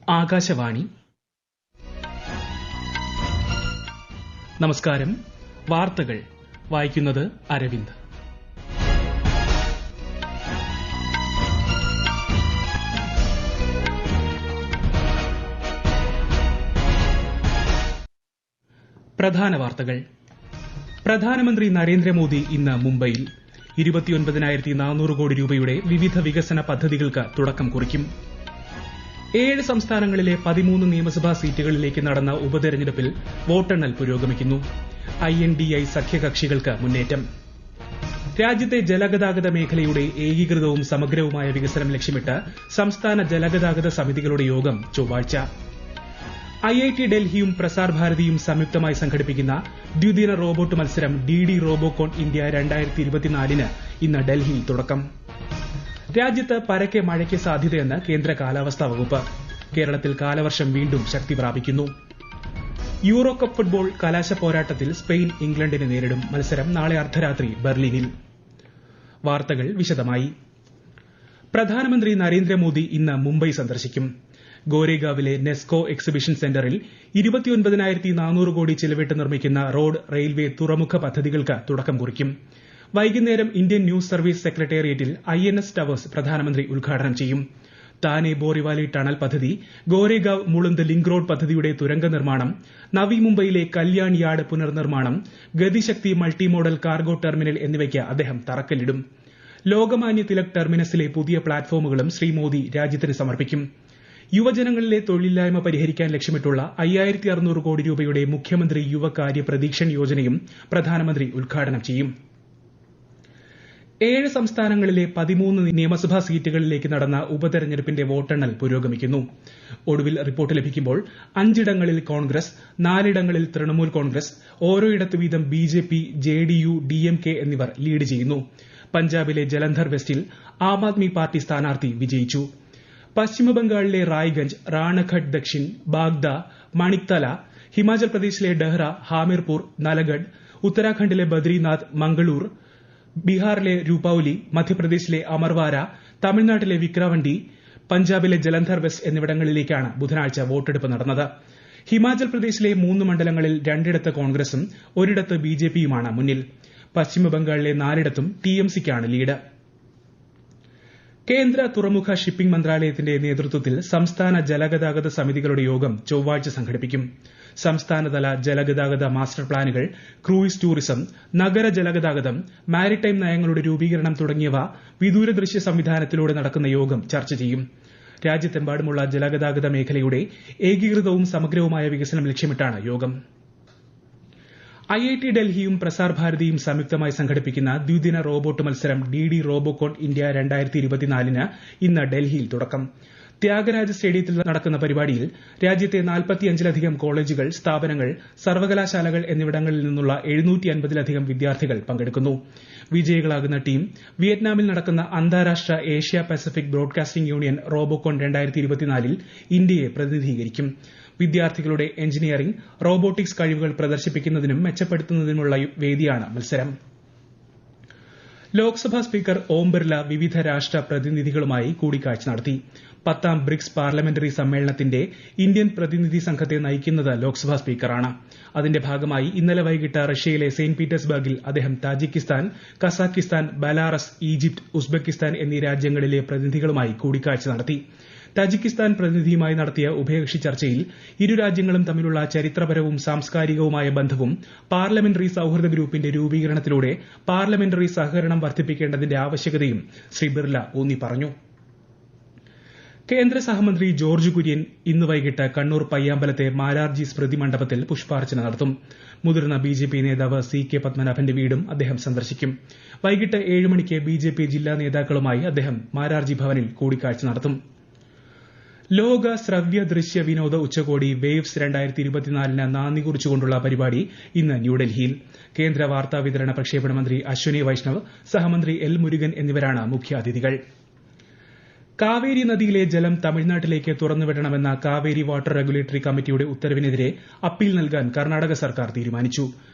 ആകാശവാണി. നമസ്കാരം. വാർത്തകൾ വായിക്കുന്നത് അരവിന്ദ്. പ്രധാന വാർത്തകൾ. പ്രധാനമന്ത്രി നരേന്ദ്രമോദി ഇന്ന് മുംബൈയിൽ 29,400 കോടി രൂപയുടെ വിവിധ വികസന പദ്ധതികൾക്ക് തുടക്കം കുറിക്കും. 7 സംസ്ഥാനങ്ങളിലെ 13 നിയമസഭാ സീറ്റുകളിലേക്ക് നടന്ന ഉപതെരഞ്ഞെടുപ്പിൽ വോട്ടെണ്ണൽ പുരോഗമിക്കുന്നു. INDI സഖ്യകക്ഷികൾക്ക് മുന്നേറ്റം. രാജ്യത്തെ ജലഗതാഗത മേഖലയുടെ ഏകീകൃതവും സമഗ്രവുമായ വികസനം ലക്ഷ്യമിട്ട് സംസ്ഥാന ജലഗതാഗത സമിതികളുടെ യോഗം ചൊവ്വാഴ്ച. IIT ഡൽഹിയും പ്രസാർ ഭാരതിയും സംയുക്തമായി സംഘടിപ്പിക്കുന്ന ദ്വിദിന റോബോട്ട് മത്സരം DD റോബോകോൺ ഇന്ത്യ 2024 ഇന്ന് ഡൽഹിയിൽ തുടക്കം. രാജ്യത്ത് പരക്കെ മഴയ്ക്ക് സാധ്യതയെന്ന് കേന്ദ്ര കാലാവസ്ഥാ വകുപ്പ്. കേരളത്തിൽ കാലവർഷം വീണ്ടും ശക്തി പ്രാപിക്കുന്നു. യൂറോ കപ്പ് ഫുട്ബോൾ കലാശ പോരാട്ടത്തിൽ സ്പെയിൻ ഇംഗ്ലണ്ടിനെ നേരിടും. മത്സരം നാളെ അർദ്ധരാത്രി ബെർലിനിൽ. വാർത്തകൾ വിശദമായി. പ്രധാനമന്ത്രി നരേന്ദ്രമോദി ഇന്ന് മുംബൈ സന്ദർശിക്കും. ഗോരേഗാവിലെ നെസ്കോ എക്സിബിഷൻ സെന്ററിൽ 29,400 കോടി ചിലവിട്ട് നിർമ്മിക്കുന്ന റോഡ്, റെയിൽവേ, തുറമുഖ പദ്ധതികൾക്ക് തുടക്കം കുറിക്കും. വൈകുന്നേരം ഇന്ത്യൻ ന്യൂസ് സർവീസ് സെക്രട്ടേറിയറ്റിൽ INS ടവേഴ്സ് പ്രധാനമന്ത്രി ഉദ്ഘാടനം ചെയ്യും. താനെ ബോറിവാലി ടണൽ പദ്ധതി, ഗോരേഗാവ് മുളുന്ത് ലിങ്ക് റോഡ് പദ്ധതിയുടെ തുരങ്ക നിർമ്മാണം, നവി മുംബൈയിലെ കല്യാൺ യാർഡ് പുനർനിർമ്മാണം, Gati Shakti multi model cargo terminal എന്നിവയ്ക്ക് അദ്ദേഹം തറക്കല്ലിടും. ലോകമാന്യ തിലക് ടെർമിനസിലെ പുതിയ പ്ലാറ്റ്ഫോമുകളും ശ്രീ മോദി രാജ്യത്തിന് സമർപ്പിക്കും. യുവജനങ്ങളിലെ തൊഴിലില്ലായ്മ പരിഹരിക്കാൻ ലക്ഷ്യമിട്ടുള്ള 5,600 കോടി രൂപയുടെ മുഖ്യമന്ത്രി യുവകാര്യ പ്രതീക്ഷൻ യോജനയും പ്രധാനമന്ത്രി ഉദ്ഘാടനം ചെയ്യും. 7 സംസ്ഥാനങ്ങളിലെ 13 നിയമസഭാ സീറ്റുകളിലേക്ക് നടന്ന ഉപതെരഞ്ഞെടുപ്പിന്റെ വോട്ടെണ്ണൽ പുരോഗമിക്കുന്നു. ഒടുവിൽ റിപ്പോർട്ട് ലഭിക്കുമ്പോൾ 5 ഇടങ്ങളിൽ കോൺഗ്രസ്, 4 ഇടങ്ങളിൽ തൃണമൂൽ കോൺഗ്രസ്, ഓരോയിടത്ത് വീതം BJP, JDU, DMK എന്നിവർ ലീഡ് ചെയ്യുന്നു. പഞ്ചാബിലെ ജലന്ധർ വെസ്റ്റിൽ ആം ആദ്മി പാർട്ടി സ്ഥാനാർത്ഥി വിജയിച്ചു. പശ്ചിമബംഗാളിലെ റായ്ഗഞ്ച്, റാണഘട്ട് ദക്ഷിൻ, ബാഗ്ദ, മണിക്തല, ഹിമാചൽ പ്രദേശിലെ ഡെഹ്റ, ഹാമിർപൂർ, നലഗഡ്, ഉത്തരാഖണ്ഡിലെ ബദ്രിനാഥ്, മംഗളൂർ, ബീഹാറിലെ രൂപൌലി, മധ്യപ്രദേശിലെ അമർവാര, തമിഴ്നാട്ടിലെ വിക്രവണ്ടി, പഞ്ചാബിലെ ജലന്ധർ വെസ്റ്റ് എന്നിവിടങ്ങളിലേക്കാണ് ബുധനാഴ്ച വോട്ടെടുപ്പ് നടന്നത്. ഹിമാചൽ പ്രദേശിലെ 3 മണ്ഡലങ്ങളിൽ 2 കോൺഗ്രസും 1 BJPയുമാണ് മുന്നിൽ. പശ്ചിമബംഗാളിലെ 4 TMCക്കാണ് ലീഡ്. കേന്ദ്ര തുറമുഖ ഷിപ്പിംഗ് മന്ത്രാലയത്തിന്റെ നേതൃത്വത്തിൽ സംസ്ഥാന ജലഗതാഗത സമിതികളുടെ യോഗം ചൊവ്വാഴ്ച സംഘടിപ്പിക്കും. സംസ്ഥാനതല ജലഗതാഗത മാസ്റ്റർ പ്ലാനുകൾ, ക്രൂയിസ് ടൂറിസം, നഗര ജലഗതാഗതം, മാരിടൈം നയങ്ങളുടെ രൂപീകരണം തുടങ്ങിയവ വിദൂര ദൃശ്യ സംവിധാനത്തിലൂടെ നടക്കുന്ന യോഗം ചർച്ച ചെയ്യും. രാജ്യത്തെമ്പാടുമുള്ള ജലഗതാഗത മേഖലയുടെ ഏകീകൃതവും സമഗ്രവുമായ വികസനം ലക്ഷ്യമിട്ടാണ് യോഗം. IIT ഡൽഹിയും പ്രസാർ ഭാരതിയും സംയുക്തമായി സംഘടിപ്പിക്കുന്ന ദ്വിദിന റോബോട്ട് മത്സരം DD റോബോകോൺ ഇന്ത്യ 2024 ഇന്ന് ഡൽഹിയിൽ തുടക്കം. ത്യാഗരാജ സ്റ്റേഡിയത്തിൽ നടക്കുന്ന പരിപാടിയിൽ രാജ്യത്തെ 45ലധികം കോളേജുകൾ, സ്ഥാപനങ്ങൾ, സർവകലാശാലകൾ എന്നിവിടങ്ങളിൽ നിന്നുള്ള 750ലധികം വിദ്യാർത്ഥികൾ പങ്കെടുക്കുന്നു. വിജയികളാകുന്ന ടീം വിയറ്റ്നാമിൽ നടക്കുന്ന അന്താരാഷ്ട്ര ഏഷ്യ പസഫിക് ബ്രോഡ്കാസ്റ്റിംഗ് യൂണിയൻ റോബോകോൺ 2024 ഇന്ത്യയെ പ്രതിനിധീകരിക്കും. വിദ്യാർത്ഥികളുടെ എഞ്ചിനീയറിംഗ്, റോബോട്ടിക്സ് കഴിവുകൾ പ്രദർശിപ്പിക്കുന്നതിനും മെച്ചപ്പെടുത്തുന്നതിനുമുള്ള വേദിയാണ് മത്സരം. ലോക്സഭാ സ്പീക്കർ ഓം ബിർല വിവിധ രാഷ്ട്ര പ്രതിനിധികളുമായി കൂടിക്കാഴ്ച നടത്തി. 10ാം ബ്രിക്സ് പാർലമെന്ററി സമ്മേളനത്തിന്റെ ഇന്ത്യൻ പ്രതിനിധി സംഘത്തെ നയിക്കുന്നത് ലോക്സഭാ സ്പീക്കറാണ്. അതിന്റെ ഭാഗമായി ഇന്നലെ വൈകിട്ട് റഷ്യയിലെ സെന്റ് പീറ്റേഴ്സ്ബർഗിൽ അദ്ദേഹം Tajikistan, Kazakhstan, Belarus, Egypt, Uzbekistan എന്നീ രാജ്യങ്ങളിലെ പ്രതിനിധികളുമായി കൂടിക്കാഴ്ച നടത്തി. താജിക്കിസ്ഥാൻ പ്രതിനിധിയുമായി നടത്തിയ ഉഭയകക്ഷി ചർച്ചയിൽ ഇരു രാജ്യങ്ങളും തമ്മിലുള്ള ചരിത്രപരവും സാംസ്കാരികവുമായ ബന്ധവും പാർലമെന്ററി സൌഹൃദ ഗ്രൂപ്പിന്റെ രൂപീകരണത്തിലൂടെ പാർലമെന്ററി സഹകരണം വർദ്ധിപ്പിക്കേണ്ടതിന്റെ ആവശ്യകതയും ശ്രീ ബിർല ഊന്നി പറഞ്ഞു. കേന്ദ്ര സഹമന്ത്രി ജോർജ് കുര്യൻ ഇന്ന് വൈകിട്ട് കണ്ണൂർ പയ്യാമ്പലത്തെ മാരാർജി സ്മൃതി മണ്ഡപത്തിൽ പുഷ്പാർച്ചന നടത്തും. മുതിർന്ന BJP നേതാവ് CK പത്മനാഭന്റെ വീടും അദ്ദേഹം സന്ദർശിക്കും. വൈകിട്ട് 7 മണിക്ക് BJP ജില്ലാ നേതാക്കളുമായി അദ്ദേഹം മാരാർജി ഭവനിൽ കൂടിക്കാഴ്ച നടത്തും. ലോക ശ്രവ്യ ദൃശ്യ വിനോദ ഉച്ചകോടി വേവ്സ് 2024 നാന്ദി കുറിച്ചുകൊണ്ടുള്ള പരിപാടി ഇന്ന് ന്യൂഡൽഹിയിൽ. കേന്ദ്ര വാർത്താ വിതരണ പ്രക്ഷേപണ മന്ത്രി അശ്വനി വൈഷ്ണവ്, സഹമന്ത്രി L മുരുകൻ എന്നിവരാണ് മുഖ്യാതിഥികൾ. കാവേരി നദിയിലെ ജലം തമിഴ്നാട്ടിലേക്ക് തുറന്നുവിടണമെന്ന കാവേരി വാട്ടർ റെഗുലേറ്ററി കമ്മിറ്റിയുടെ ഉത്തരവിനെതിരെ അപ്പീൽ നൽകാൻ കർണാടക സർക്കാർ തീരുമാനിച്ചു.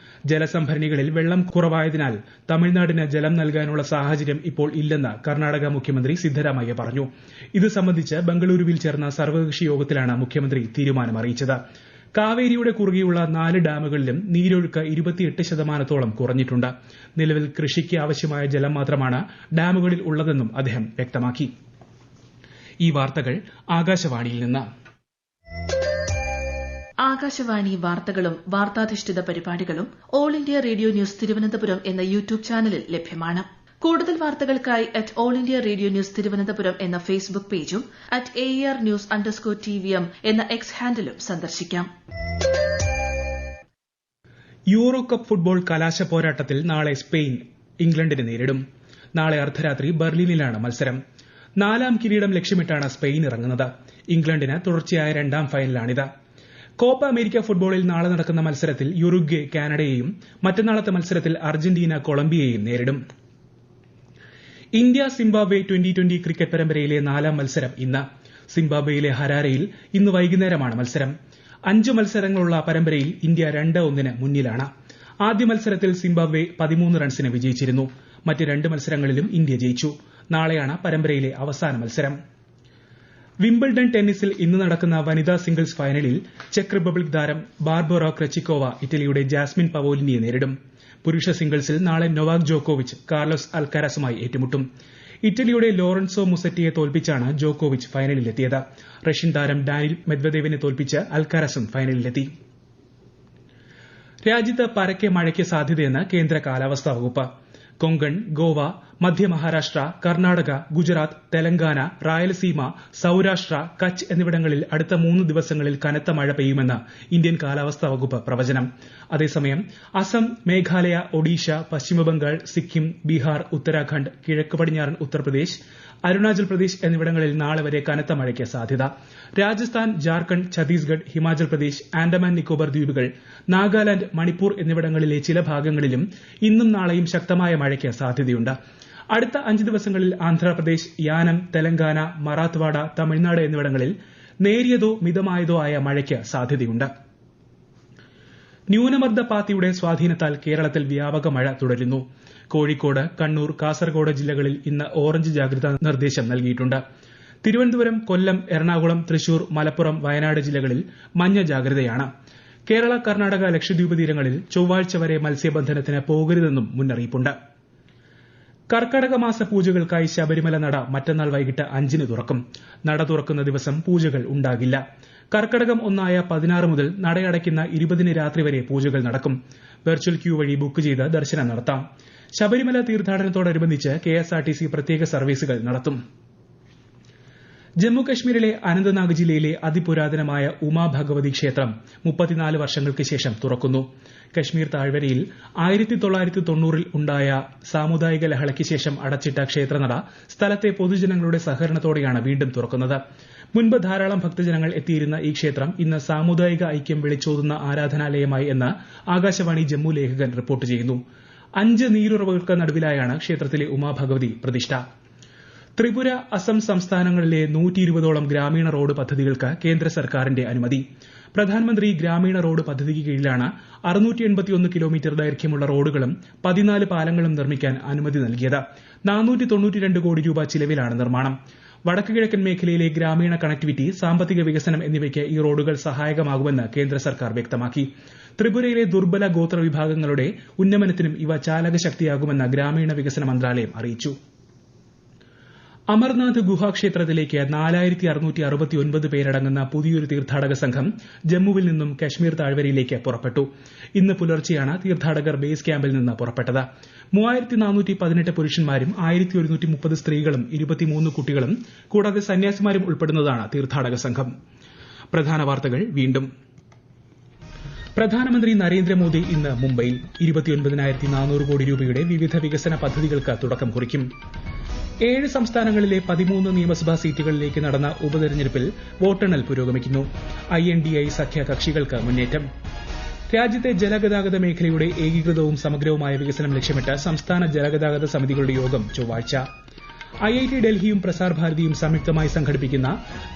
ജലസംഭരണികളിൽ വെള്ളം കുറവായതിനാൽ തമിഴ്നാടിന് ജലം നൽകാനുള്ള സാഹചര്യം ഇപ്പോൾ ഇല്ലെന്ന് കർണാടക മുഖ്യമന്ത്രി സിദ്ധരാമയ്യ പറഞ്ഞു. ഇത് സംബന്ധിച്ച് ബംഗളൂരുവിൽ ചേർന്ന സർവകക്ഷി യോഗത്തിലാണ് മുഖ്യമന്ത്രി തീരുമാനം അറിയിച്ചത്. കാവേരിയുടെ കുറുകെയുള്ള 4 ഡാമുകളിലും നീരൊഴുക്ക് 28% കുറഞ്ഞിട്ടുണ്ട്. നിലവിൽ കൃഷിക്ക് ആവശ്യമായ ജലം മാത്രമാണ് ഡാമുകളിൽ ഉള്ളതെന്നും അദ്ദേഹം വ്യക്തമാക്കി. ഈ വാർത്തകൾ ആകാശവാണിയിൽ നിന്ന്. ആകാശവാണി വാർത്തകളും വാർത്താധിഷ്ഠിത പരിപാടികളും all India radio news Thiruvananthapuram എന്ന യൂട്യൂബ് ചാനലിൽ ലഭ്യമാണ്. കൂടുതൽ വാർത്തകൾക്കായി @all India radio news Thiruvananthapuram എന്ന ഫേസ്ബുക്ക് പേജും @ARnews_TVM എന്ന എക്സ് ഹാൻഡിലും സന്ദർശിക്കാം. യൂറോ കപ്പ് ഫുട്ബോൾ കലാശ പോരാട്ടത്തിൽ നാളെ സ്പെയിൻ ഇംഗ്ലണ്ടിനെ നേരിടും. നാളെ അർദ്ധരാത്രി ബെർലിനിലാണ് മത്സരം. 4ാം കിരീടം ലക്ഷ്യമിട്ടാണ് സ്പെയിൻ ഇറങ്ങുന്നത്. ഇംഗ്ലണ്ടിന് തുടർച്ചയായ 2ാം ഫൈനലാണിത്. കോപ്പ അമേരിക്ക ഫുട്ബോളിൽ നാളെ നടക്കുന്ന മത്സരത്തിൽ യുറുഗ്വേ കാനഡയെയും മറ്റന്നാളത്തെ മത്സരത്തിൽ അർജന്റീന കൊളംബിയയെയും നേരിടും. ഇന്ത്യ സിംബാബ്വെ 2020 ക്രിക്കറ്റ് പരമ്പരയിലെ 4ാം മത്സരം ഇന്ന്. സിംബാബ്വെയിലെ ഹരാരയിൽ ഇന്ന് വൈകുന്നേരമാണ് മത്സരം. 5 മത്സരങ്ങളുള്ള പരമ്പരയിൽ ഇന്ത്യ 2-1 മുന്നിലാണ്. ആദ്യ മത്സരത്തിൽ സിംബാബ്വെ 13 റൺസിന് വിജയിച്ചിരുന്നു. മറ്റ് 2 മത്സരങ്ങളിലും ഇന്ത്യ ജയിച്ചു. നാളെയാണ് പരമ്പരയിലെ അവസാന മത്സരം. വിംബിൾഡൺ ടെന്നീസിൽ ഇന്ന് നടക്കുന്ന വനിതാ സിംഗിൾസ് ഫൈനലിൽ ചെക്ക് റിപ്പബ്ലിക് താരം ബാർബോറ ക്രെച്ചിക്കോവ ഇറ്റലിയുടെ ജാസ്മിൻ പവോലിനിയെ നേരിടും. പുരുഷ സിംഗിൾസിൽ നാളെ നൊവാക് ജോക്കോവിച്ച് കാർലോസ് അൽക്കാരസുമായി ഏറ്റുമുട്ടും. ഇറ്റലിയുടെ ലോറൻസോ മുസറ്റിയെ തോൽപ്പിച്ചാണ് ജോക്കോവിച്ച് ഫൈനലിലെത്തിയത്. റഷ്യൻ താരം ഡാനിൽ മെദ്വദേവിനെ തോൽപ്പിച്ച് അൽക്കാരസും ഫൈനലിലെത്തി. രാജ്യത്ത് പരക്കെ മഴയ്ക്ക് സാധ്യതയെന്ന് കേന്ദ്ര കാലാവസ്ഥാ വകുപ്പ്. കൊങ്കൺ, ഗോവ, മധ്യ മഹാരാഷ്ട്ര, കർണാടക, ഗുജറാത്ത്, തെലങ്കാന, റായലസീമ, സൌരാഷ്ട്ര, കച്ച് എന്നിവിടങ്ങളിൽ അടുത്ത 3 ദിവസങ്ങളിൽ കനത്ത മഴ പെയ്യുമെന്ന് ഇന്ത്യൻ കാലാവസ്ഥാ വകുപ്പ് പ്രവചനം. അതേസമയം അസം, മേഘാലയ, ഒഡീഷ, പശ്ചിമബംഗാൾ, സിക്കിം, ബീഹാർ, ഉത്തരാഖണ്ഡ്, കിഴക്ക് പടിഞ്ഞാറൻ ഉത്തർപ്രദേശ്, അരുണാചൽ പ്രദേശ് എന്നിവിടങ്ങളിൽ നാളെ വരെ കനത്ത മഴയ്ക്ക് സാധ്യത. രാജസ്ഥാൻ, ജാർഖണ്ഡ്, ഛത്തീസ്ഗഡ്, ഹിമാചൽ പ്രദേശ്, ആൻഡമാൻ നിക്കോബാർ ദ്വീപുകൾ, നാഗാലാന്റ്, മണിപ്പൂർ എന്നിവിടങ്ങളിലെ ചില ഭാഗങ്ങളിലും ഇന്നും നാളെയും ശക്തമായ മഴയ്ക്ക് സാധ്യതയുണ്ട്. അടുത്ത 5 ദിവസങ്ങളിൽ ആന്ധ്രാപ്രദേശ്, യാനം, തെലങ്കാന, മറാത്ത്വാഡ, തമിഴ്നാട് എന്നിവിടങ്ങളിൽ നേരിയതോ മിതമായതോ ആയ മഴയ്ക്ക് സാധ്യതയുണ്ട്. ന്യൂനമർദ്ദ പാത്തിയുടെ സ്വാധീനത്താൽ കേരളത്തിൽ വ്യാപക മഴ തുടരുന്നു. കോഴിക്കോട്, കണ്ണൂർ, കാസർഗോഡ് ജില്ലകളിൽ ഇന്ന് ഓറഞ്ച് ജാഗ്രതാ നിർദ്ദേശം നൽകിയിട്ടുണ്ട്. തിരുവനന്തപുരം, കൊല്ലം, എറണാകുളം, തൃശൂർ, മലപ്പുറം, വയനാട് ജില്ലകളിൽ മഞ്ഞ ജാഗ്രതയാണ്. കേരള, കർണാടക, ലക്ഷദ്വീപ് തീരങ്ങളിൽ ചൊവ്വാഴ്ച വരെ മത്സ്യബന്ധനത്തിന് പോകരുതെന്നും മുന്നറിയിപ്പുണ്ട്. കർക്കടക മാസ പൂജകൾക്കായി ശബരിമല നട മറ്റന്നാൾ വൈകിട്ട് 5-ന് തുറക്കും. നട തുറക്കുന്ന ദിവസം പൂജകൾ ഉണ്ടാകില്ല. കർക്കടകം 1 16 മുതൽ നടയടയ്ക്കുന്ന 20-ന് രാത്രി വരെ പൂജകൾ നടക്കും. വെർച്വൽ ക്യൂ വഴി ബുക്ക് ചെയ്ത് ദർശനം നടത്താം. ശബരിമല തീർത്ഥാടനത്തോടനുബന്ധിച്ച് KSRTC പ്രത്യേക സർവീസുകൾ നടത്തും. ജമ്മു കശ്മീരിലെ അനന്ത്നാഗ് ജില്ലയിലെ അതിപുരാതനമായ ഉമാ ഭഗവതി ക്ഷേത്രം 34 വർഷങ്ങൾക്ക് ശേഷം തുറക്കുന്നു. കശ്മീർ താഴ്വരയിൽ 1990-ൽ ഉണ്ടായ സാമുദായിക ലഹളയ്ക്ക് ശേഷം അടച്ചിട്ട ക്ഷേത്രനട സ്ഥലത്തെ പൊതുജനങ്ങളുടെ സഹകരണത്തോടെയാണ് വീണ്ടും തുറക്കുന്നത്. മുൻപ് ധാരാളം ഭക്തജനങ്ങൾ എത്തിയിരുന്ന ഈ ക്ഷേത്രം ഇന്ന് സാമുദായിക ഐക്യം വിളിച്ചോതുന്ന ആരാധനാലയമായി എന്ന് ആകാശവാണി ജമ്മു ലേഖകൻ റിപ്പോർട്ട് ചെയ്യുന്നു. 5 നീരുറവകൾക്ക് നടുവിലായാണ് ക്ഷേത്രത്തിലെ ഉമാഭഗവതി പ്രതിഷ്ഠ. ത്രിപുര, അസം സംസ്ഥാനങ്ങളിലെ 120ഓളം ഗ്രാമീണ റോഡ് പദ്ധതികൾക്ക് കേന്ദ്ര സർക്കാരിന്റെ അനുമതി. പ്രധാനമന്ത്രി ഗ്രാമീണ റോഡ് പദ്ധതിക്ക് കീഴിലാണ് 681 കിലോമീറ്റർ ദൈർഘ്യമുള്ള റോഡുകളും 14 പാലങ്ങളും നിർമ്മിക്കാൻ അനുമതി നൽകിയത്. 492 കോടി രൂപ ചിലവിലാണ് നിർമ്മാണം. വടക്ക് കിഴക്കൻ മേഖലയിലെ ഗ്രാമീണ കണക്ടിവിറ്റി, സാമ്പത്തിക വികസനം എന്നിവയ്ക്ക് ഈ റോഡുകൾ സഹായകമാകുമെന്ന് കേന്ദ്ര സർക്കാർ വ്യക്തമാക്കി. ത്രിപുരയിലെ ദുർബല ഗോത്ര വിഭാഗങ്ങളുടെ ഉന്നമനത്തിനും ഇവ ചാലകശക്തിയാകുമെന്ന് ഗ്രാമീണ വികസന മന്ത്രാലയം അറിയിച്ചു. അമർനാഥ് ഗുഹാക്ഷേത്രത്തിലേക്ക് 4669 പേരടങ്ങുന്ന പുതിയൊരു തീർത്ഥാടക സംഘം ജമ്മുവിൽ നിന്നും കശ്മീർ താഴ്വരയിലേക്ക് പുറപ്പെട്ടു. ഇന്ന് പുലർച്ചെയാണ് തീർത്ഥാടകർ ബേസ് ക്യാമ്പിൽ നിന്ന് പുറപ്പെട്ടത്. 3418 പുരുഷന്മാരും 1130 സ്ത്രീകളും 23 കുട്ടികളും കൂടാതെ സന്യാസിമാരും ഉൾപ്പെടുന്നതാണ് തീർത്ഥാടക സംഘം. പ്രധാന വാർത്തകൾ വീണ്ടും. പ്രധാനമന്ത്രി നരേന്ദ്രമോദി ഇന്ന് മുംബൈയിൽ 29,400 കോടി രൂപയുടെ വിവിധ വികസന പദ്ധതികൾക്ക് തുടക്കം കുറിക്കും. 7 സംസ്ഥാനങ്ങളിലെ 13 നിയമസഭാ സീറ്റുകളിലേക്ക് നടന്ന ഉപതെരഞ്ഞെടുപ്പിൽ വോട്ടെണ്ണൽ പുരോഗമിക്കുന്നു. INDI സഖ്യ കക്ഷികൾക്ക് മുന്നേറ്റം. രാജ്യത്തെ ജലഗതാഗത മേഖലയുടെ ഏകീകൃതവും സമഗ്രവുമായ വികസനം ലക്ഷ്യമിട്ട് സംസ്ഥാന ജലഗതാഗത സമിതികളുടെ യോഗം ചൊവ്വാഴ്ച. IIT ഡൽഹിയും പ്രസാർ ഭാരതിയും സംയുക്തമായി സംഘടിപ്പിക്കുന്ന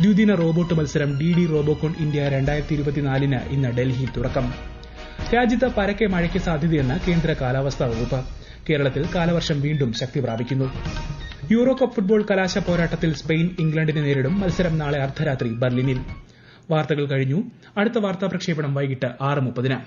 ദ്വിദിന റോബോട്ട് മത്സരം DD റോബോകോൺ ഇന്ത്യ 2024-ന് ഇന്ന് ഡൽഹിയിൽ തുടക്കം. രാജ്യത്ത് പരക്കെ മഴയ്ക്ക് സാധ്യതയെന്ന് കേന്ദ്ര കാലാവസ്ഥാ വകുപ്പ്. കേരളത്തിൽ കാലവർഷം വീണ്ടും ശക്തി പ്രാപിക്കുന്നു. യൂറോ കപ്പ് ഫുട്ബോൾ കലാശ പോരാട്ടത്തിൽ സ്പെയിൻ ഇംഗ്ലണ്ടിനെ നേരിടും. മത്സരം നാളെ അർദ്ധരാത്രി ബർലിനിൽ. വാർത്തകൾ കഴിഞ്ഞു. അടുത്ത വാർത്താ പ്രക്ഷേപണം വൈകിട്ട് 6:30.